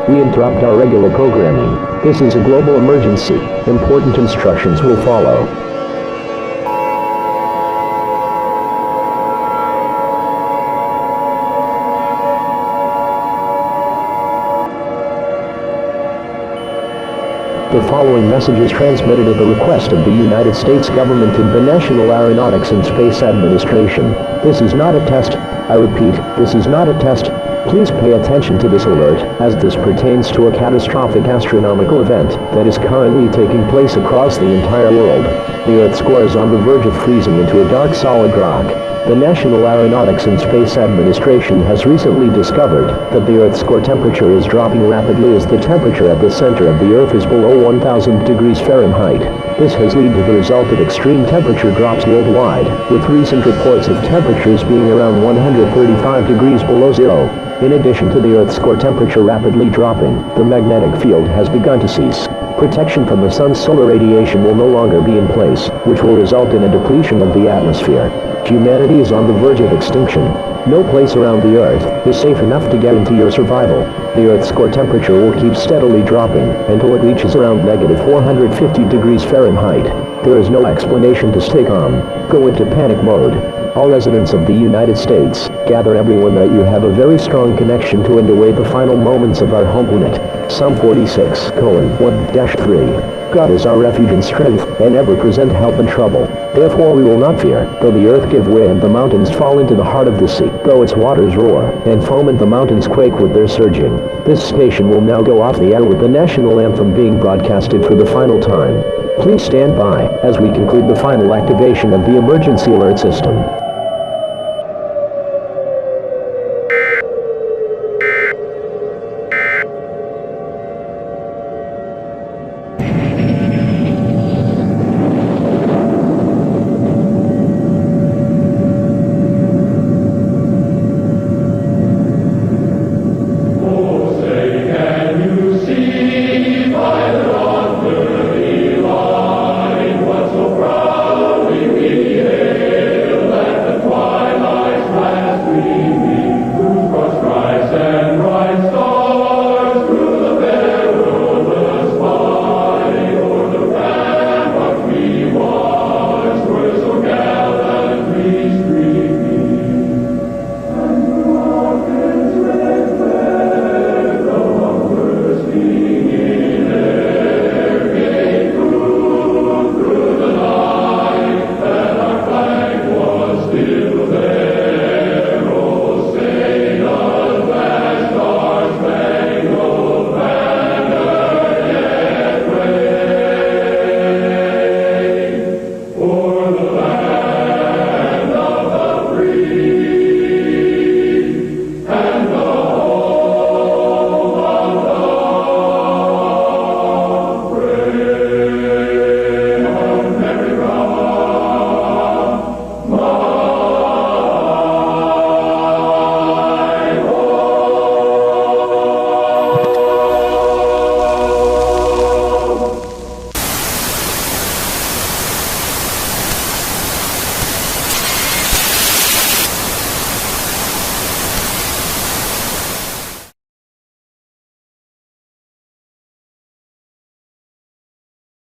we interrupt our regular programming. This is a global emergency. Important instructions will follow. The following message is transmitted at the request of the United States government and the National Aeronautics and Space Administration. This is not a test. I repeat, this is not a test. Please pay attention to this alert, as this pertains to a catastrophic astronomical event that is currently taking place across the entire world. The Earth's core is on the verge of freezing into a dark solid rock. The National Aeronautics and Space Administration has recently discovered that the Earth's core temperature is dropping rapidly as the temperature at the center of the Earth is below 1,000 degrees Fahrenheit. This has led to the result of extreme temperature drops worldwide, with recent reports of temperatures being around 135 degrees below zero. In addition to the Earth's core temperature rapidly dropping, the magnetic field has begun to cease. Protection from the sun's solar radiation will no longer be in place, which will result in a depletion of the atmosphere. Humanity is on the verge of extinction. No place around the Earth is safe enough to guarantee your survival. The Earth's core temperature will keep steadily dropping until it reaches around negative 450 degrees Fahrenheit. There is no explanation to stay calm. Go into panic mode. All residents of the United States, gather everyone that you have a very strong connection to and await the final moments of our home unit. Psalm 46:1-3. God is our refuge and strength, and ever present help in trouble. Therefore we will not fear, though the earth give way and the mountains fall into the heart of the sea, though its waters roar, and foam and the mountains quake with their surging. This station will now go off the air with the national anthem being broadcasted for the final time. Please stand by, as we conclude the final activation of the emergency alert system.